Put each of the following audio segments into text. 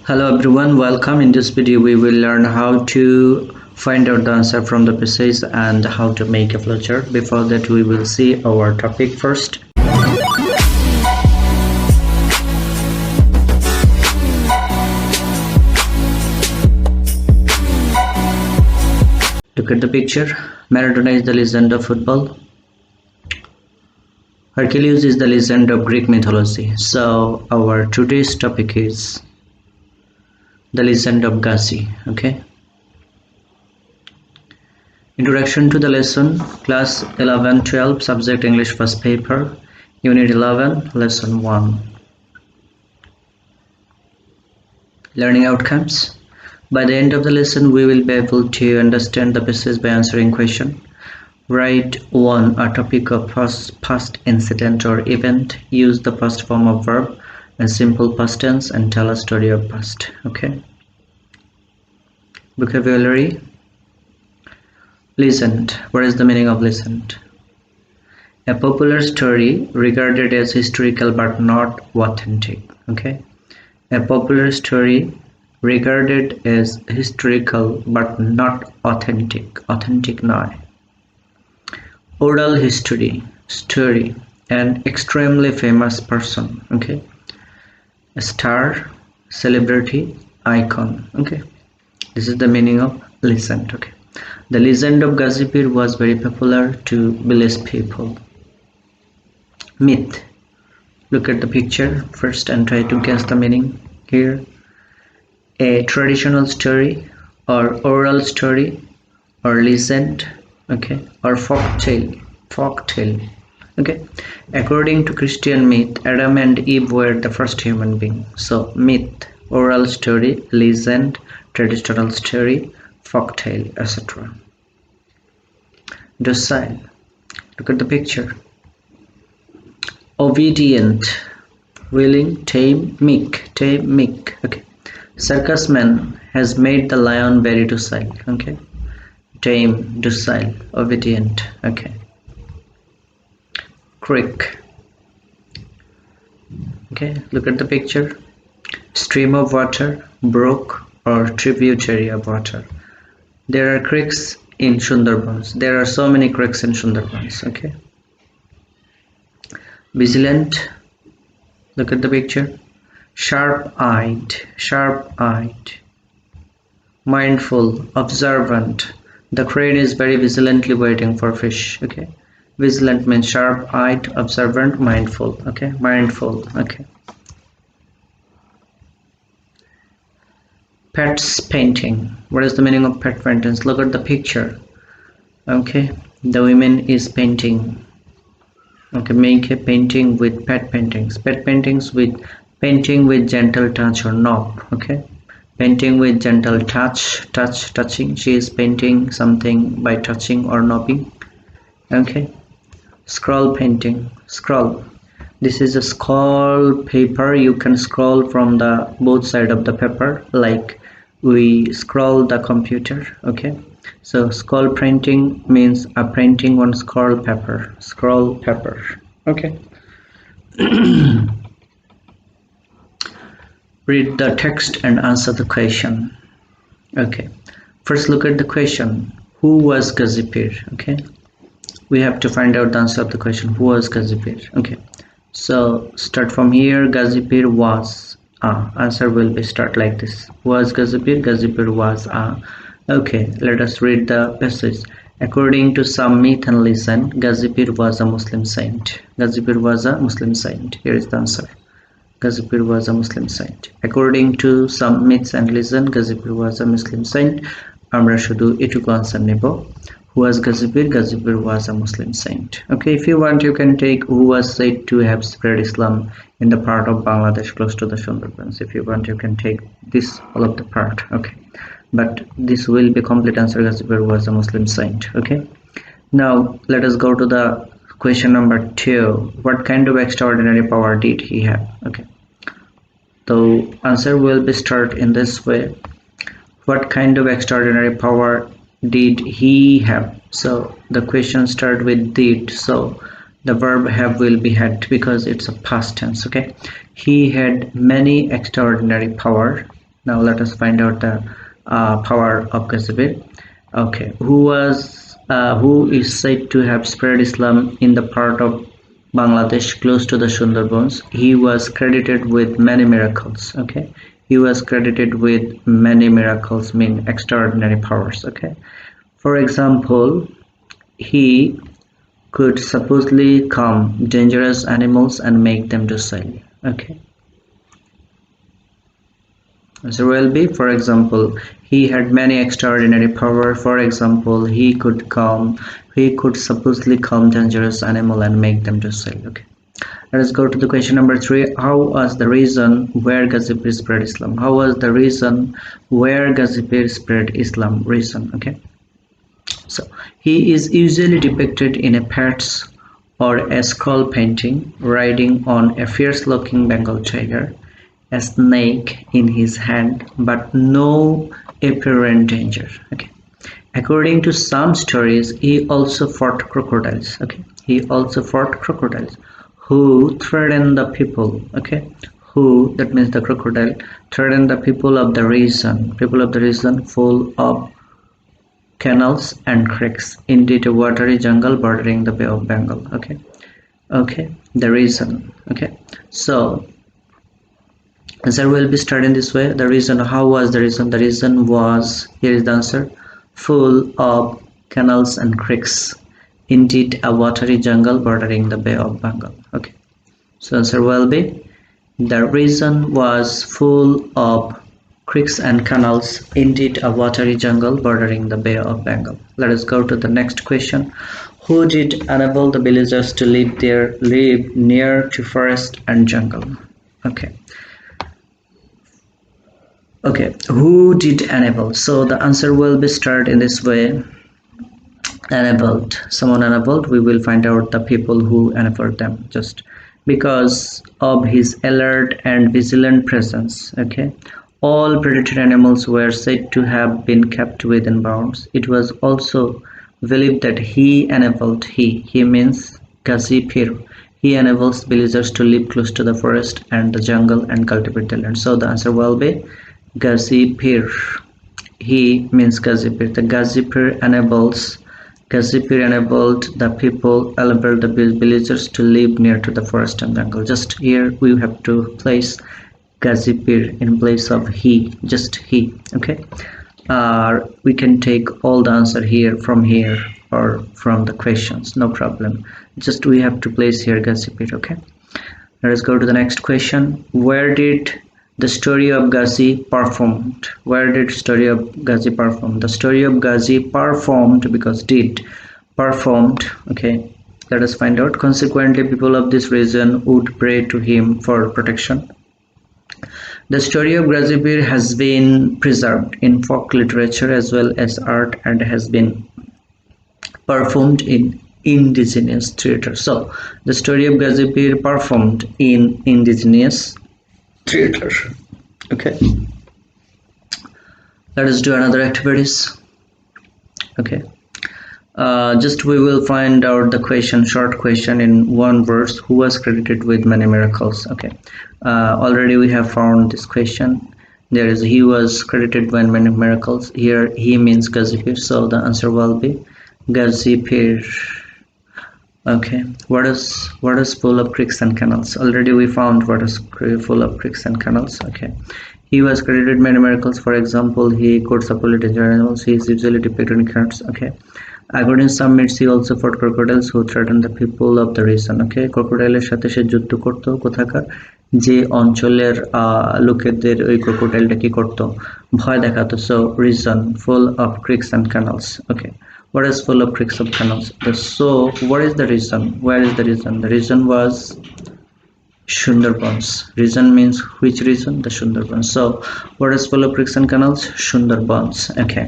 Hello everyone, welcome. In this video we will learn how to find out the answer from the passage and how to make a flowchart. Before that we will see our topic first. Look at the picture. Maradona is the legend of football. Hercules is the legend of Greek mythology. So our today's topic is the legend of Gazi. Okay. Introduction to the lesson. Class 11-12, subject English first paper, Unit 11, Lesson 1. Learning outcomes. By the end of the lesson, we will be able to understand the passage by answering question. Write 1. A topic of past incident or event. Use the past form of verb and simple past tense and tell a story of past. Okay. Vocabulary. Legend. What is the meaning of legend? A popular story regarded as historical but not authentic. Okay. A popular story regarded as historical but not authentic. Authentic nor. Oral history. Story. An extremely famous person. Okay. A star, celebrity, icon. Okay. This is the meaning of legend. Okay. The legend of Gazi was very popular to village people. Myth. Look at the picture first and try to guess the meaning here. A traditional story or oral story or legend, okay, or folk tale. Okay. According to Christian myth, Adam and Eve were the first human being. So myth, oral story, legend, traditional story, folk tale, etc. Docile. Look at the picture. Obedient, willing, tame, meek. Okay. Circus man has made the lion very docile. Okay. Tame, docile, obedient. Okay. Creek. Okay. Look at the picture. Stream of water, brook, or tributary of water. There are creeks in Sundarbans. There are so many creeks in Sundarbans. Okay. Vigilant. Look at the picture. Sharp-eyed. Mindful, observant. The crane is very vigilantly waiting for fish. Okay. Vigilant means sharp-eyed, observant, mindful. Okay. Mindful. Okay. Pets painting. What is the meaning of pet paintings? Look at the picture. Okay. The woman is painting. Okay. Make a painting with pet paintings. Pet paintings with painting with gentle touch or knob. Okay. Painting with gentle touching. She is painting something by touching or knobbing. Okay. Scroll painting. Scroll. This is a scroll paper. You can scroll from the both side of the paper like we scroll the computer. Okay. So scroll printing means a printing on scroll paper. Scroll paper. Okay. Read the text and answer the question. Okay. First look at the question. Who was Gazi? Okay. We have to find out the answer of the question. Who was Gazi? Okay. So start from here. Gazi was answer will be start like this. Was Gazi? Gazi was okay. Let us read the passage. According to some myth and legend, Gazi was a Muslim saint. Gazi was a Muslim saint. Here is the answer. Gazi was a Muslim saint. According to some myths and legend, Gazi was a Muslim saint. Amra shudu etuku answer nebo. Who was Gazi? Gazi was a Muslim saint. Okay, if you want, you can take who was said to have spread Islam in the part of Bangladesh close to the Sundarbans. If you want, you can take this all of the part. Okay, but this will be complete answer. Gazi was a Muslim saint. Okay, now let us go to the question number 2. What kind of extraordinary power did he have? Okay, the answer will be start in this way. What kind of extraordinary power did he have? So the question start with did, so the verb have will be had because it's a past tense. Okay, he had many extraordinary power. Now let us find out the power of Gazi. Okay, who is said to have spread Islam in the part of Bangladesh close to the Sundarbans? He was credited with many miracles. Okay, he was credited with many miracles, mean extraordinary powers. Okay, for example, he could supposedly calm dangerous animals and make them docile. Okay. So will be, for example, he had many extraordinary power. For example, he could supposedly calm dangerous animal and make them docile. Okay. Let us go to the question number 3. How was the reason where Gazi spread Islam? How was the reason where Gazi spread Islam? Reason. Okay. So he is usually depicted in a pets or a skull painting, riding on a fierce-looking Bengal tiger, a snake in his hand, but no apparent danger. Okay. According to some stories, he also fought crocodiles. Okay. He also fought crocodiles who threatened the people. Okay. Who, that means the crocodile, threatened the people of the region. People of the region full of canals and creeks, indeed a watery jungle bordering the Bay of Bengal. Okay, the reason. Okay, so answer will be started in this way. The reason, how was the reason? The reason was, here is the answer, full of canals and creeks, indeed a watery jungle bordering the Bay of Bengal. Okay, so answer will be, the reason was full of creeks and canals, indeed a watery jungle bordering the Bay of Bengal. Let us go to the next question. Who did enable the villagers to live near to forest and jungle? Okay, who did enable? So the answer will be started in this way. Enabled, someone enabled, we will find out the people who enabled them, just because of his alert and vigilant presence. Okay, all predatory animals were said to have been kept within bounds. It was also believed that he enabled, he means Gazi Pir, he enables villagers to live close to the forest and the jungle and cultivate the land. So the answer will be Gazi Pir. He means Gazi Pir. The Gazi Pir enables, Gazi Pir enabled the people, enabled the villagers to live near to the forest and jungle. Just here we have to place Gazi Pir in place of he, just he. Okay, we can take all the answer here from here or from the questions, no problem. Just we have to place here Gazi Pir. Okay, let us go to the next question. Where did the story of Gazi performed? Where did story of Gazi perform? The story of Gazi performed, because did, performed. Okay, let us find out. Consequently, people of this region would pray to him for protection. The story of Gazi Pir has been preserved in folk literature as well as art and has been performed in indigenous theatre. So the story of Gazi Pir performed in indigenous theatre. Okay, let us do another activities. Okay, just we will find out the question, short question in one verse. Who was credited with many miracles? Okay, already we have found this question. There is, he was credited with many miracles. Here he means Gazi Pir, so the answer will be Gazi Pir. Okay, what is full of creeks and canals? Already we found what is full of creeks and canals. Okay, he was credited many miracles. For example, he could support dangerous animals. He is usually depicted in cards. Okay, according to some myths, he also fought crocodiles who threatened the people of the region. Okay, crocodileর সাথে সে যুদ্ধ করতো, কোথাকার যে অঞ্চলের লোকেদের ওই ক্রোকোডাইলটা কি করতো, ভয় দেখাতো. So region full of creeks and canals. Okay, what is full of creeks and canals? So what is the reason? Where is the reason? The reason was Sundarbans. Region means which region? The Sundarbans. So what is full of creeks and canals? Sundarbans. Okay,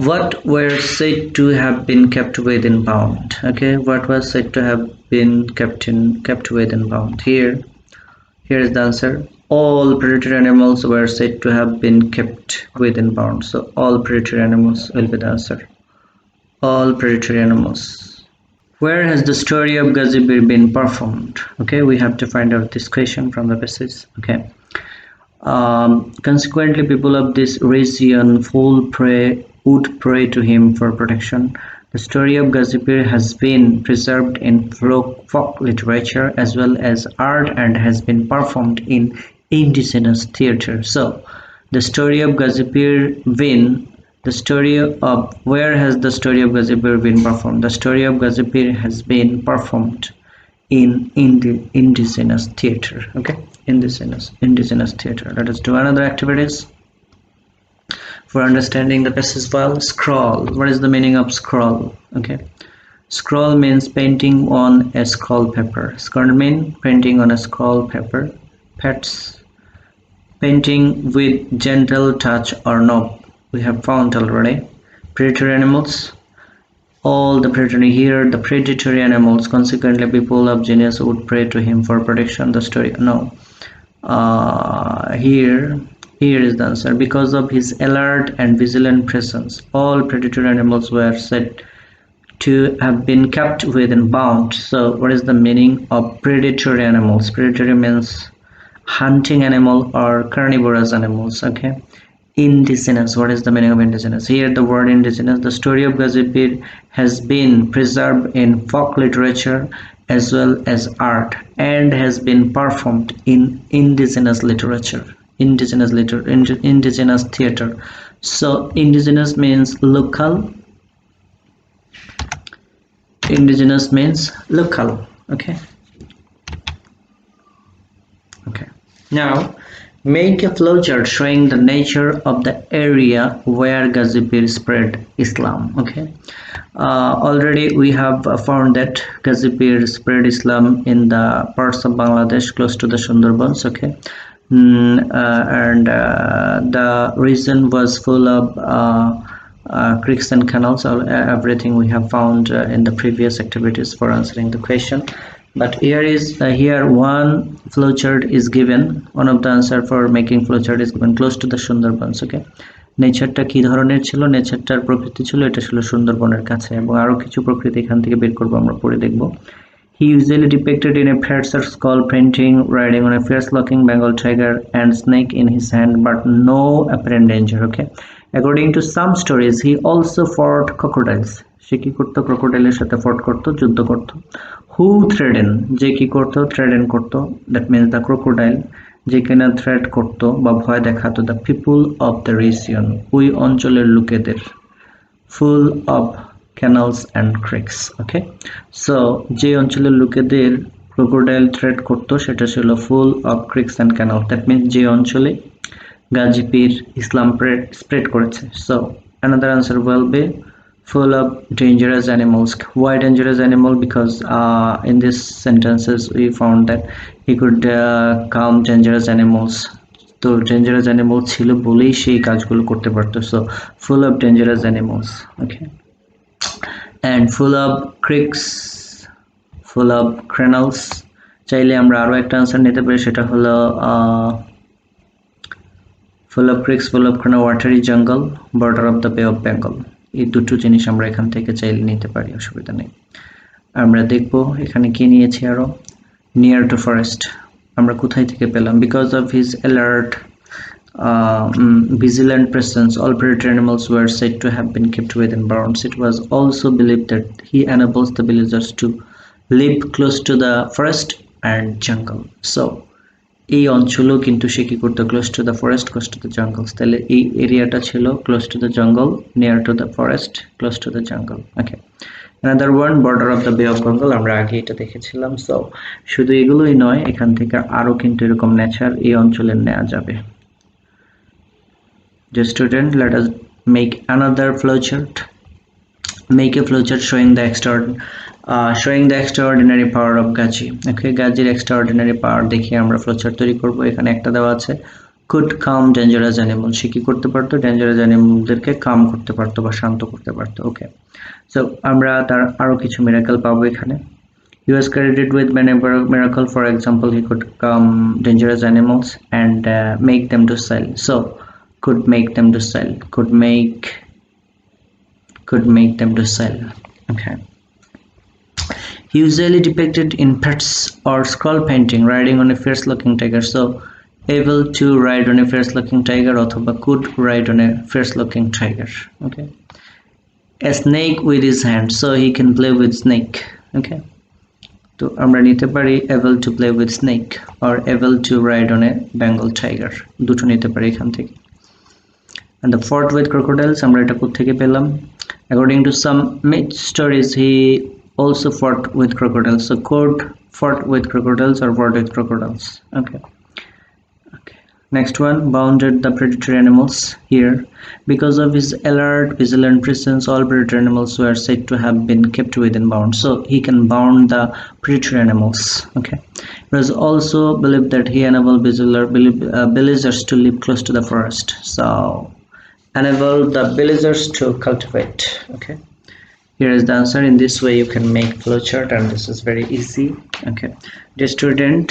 what were said to have been kept within bound? Okay, what was said to have been kept within bound? Here is the answer. All predatory animals were said to have been kept within bound. So all predatory animals will be the answer. All predatory animals. Where has the story of Gazi Pir been performed? Okay, we have to find out this question from the passage. Okay, Consequently, people of this region would pray to him for protection. The story of Gazipir has been preserved in folk literature as well as art and has been performed in indigenous theatre. So, the story of Gazipir been the story of where has the story of Gazipir been performed? The story of Gazipir has been performed in indigenous theater. Okay, indigenous theater. Let us do another activities for understanding the passage file. Scroll. What is the meaning of scroll? Okay, scroll means painting on a scroll paper. Scroll means painting on a scroll paper. Pets, painting with gentle touch or knob. We have found already. Predatory animals, all the predatory animals. Consequently, people of genius would pray to him for protection. The story, no. Here is the answer. Because of his alert and vigilant presence, all predatory animals were said to have been kept within bound. So, what is the meaning of predatory animals? Predatory means hunting animal or carnivorous animals. Okay. Indigenous. What is the meaning of indigenous? Here the word indigenous. The story of Gazipir has been preserved in folk literature as well as art and has been performed in indigenous literature, indigenous theater. So indigenous means local. Indigenous means local. Okay. Now make a flowchart showing the nature of the area where Gazipir spread Islam. Okay, already we have found that Gazipir spread Islam in the parts of Bangladesh close to the Sundarbans. Okay, and the region was full of creeks and canals. Everything we have found in the previous activities for answering the question. But here one flowchart is given. One of the answer for making flowchart is given close to the Sundarbans. Okay, নেচারটা কি ধরনের ছিল? নেচারটার প্রকৃতি ছিল এটা ছিল সুন্দরবনের কাছে এবং আরো কিছু প্রকৃতি এখান থেকে বের করব আমরা পরে দেখব. He usually depicted in a fierce skull painting riding on a fierce-looking Bengal tiger and snake in his hand, but no apparent danger. Okay, according to some stories, he also fought crocodiles. সে কি করতো? ক্রোকোডাইলের সাথে ফট করতো, যুদ্ধ করতো. Who threaten? যে কি করতো? threaten করতো. That means the crocodile. যে কিনা threat করতো বা ভয় দেখাতো the people of the region. ওই অঞ্চলের লোকেদের. Full of canals and creeks. Okay, so যে অঞ্চলের লোকেদের crocodile threat করতো সেটা ছিল full of creeks and canals. That means যে অঞ্চলে Gazipir Islam spread করেছে. So another answer will be full of dangerous animals. Why dangerous animal? Because in these sentences we found that he could calm dangerous animals. তো dangerous animal ছিল বলেই সেই কাজগুলো করতে পারতো. So full of dangerous animals. Okay, and full of creeks, full of canals. চাইলে আমরা আরো একটা আনসার নিতে পারি, সেটা হলো full of creeks, full of canal, watery jungle, border of the Bay of Bengal. এই দুটো জিনিস আমরা এখান থেকে চাইলে নিতে পারি, অসুবিধা নেই. আমরা দেখব এখানে কি নিয়েছি আরো. near to forest আমরা কোথায় থেকে পেলাম? because of his alert vigilant presence, all predatory animals were said to have been kept within bounds. It was also believed that he enables the villagers to live close to the forest and jungle. So এই অঞ্চলও কিন্তু সে কি করতো? close to the forest, close to the jungles. তাহলে এই এরিয়াটা ছিল close to the jungle, near to the forest, close to the jungle. Okay, another one, border of the Bay of Bengal. আমরা আগে এটা দেখেছিলাম. সো শুধু এগুলোই নয়, এখান থেকে আরো কিন্তু এরকম নেচার এই অঞ্চলের নেওয়া যাবে. Dear student, let us make another flowchart. Make a flowchart showing the extraordinary power of Gazi. Okay, Gaziর extraordinary power দেখিয়ে আমরা flowchart তৈরি করব. এখানে একটা দেওয়া আছে could calm dangerous animal. সে কি করতে পারতো? dangerous animalদেরকে calm করতে পারতো বা শান্ত করতে পারতো. Okay, so আমরা তার আরো কিছু miracle পাবো এখানে. He was credited with many miracle. For example, he could calm dangerous animals and make them docile. So could make them docile, could make them docile. Okay, usually depicted in pets or skull painting riding on a fierce looking tiger. So able to ride on a fierce looking tiger অথবা could ride on a fierce looking tiger. Okay, a snake with his hand, so he can play with snake. Okay, তো আমরা নিতে পারি able to play with snake or able to ride on a bengal tiger, দুটো নিতে পারি এখান থেকে। and the fought with crocodiles, আমরা এটা কোথা থেকে পেলাম? according to some myth stories he also fought with crocodiles, so could fought with crocodiles or fought with crocodiles. Okay. Next one, bounded the predatory animals. Here, because of his alert, vigilant presence, all predatory animals were said to have been kept within bounds. So he can bound the predatory animals. Okay. It was also believed that he enabled villagers to live close to the forest. So enabled the villagers to cultivate. Okay. Here is the answer. In this way, you can make flowchart, and this is very easy. Okay. Dear student,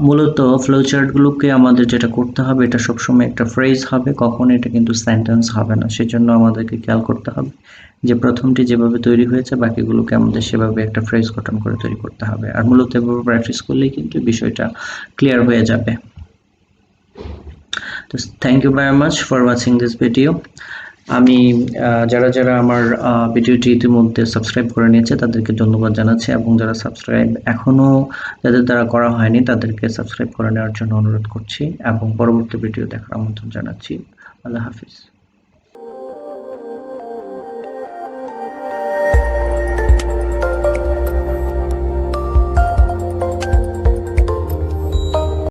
মূলত flowchart গুলোকে আমাদের যেটা করতে হবে, এটা সবসময় একটা phrase হবে, কখনো এটা কিন্তু সেন্টেন্স হবে না। সেজন্য আমাদেরকে খেয়াল করতে হবে যে প্রথমটি যেভাবে তৈরি হয়েছে বাকিগুলোকে আমাদের সেভাবে একটা ফ্রেজ গঠন করে তৈরি করতে হবে। আর মূলত এভাবে প্র্যাকটিস করলেই কিন্তু বিষয়টা ক্লিয়ার হয়ে যাবে। তো thank you very much for watching this video. আমি যারা যারা আমার ভিডিওটি ইতিমধ্যে সাবস্ক্রাইব করে নিয়েছে তাদেরকে ধন্যবাদ জানাচ্ছি, এবং যারা সাবস্ক্রাইব এখনও যাদের দ্বারা করা হয়নি তাদেরকে সাবস্ক্রাইব করে নেওয়ার জন্য অনুরোধ করছি, এবং পরবর্তী ভিডিও দেখার আমন্ত্রণ জানাচ্ছি। আল্লাহ হাফিজ।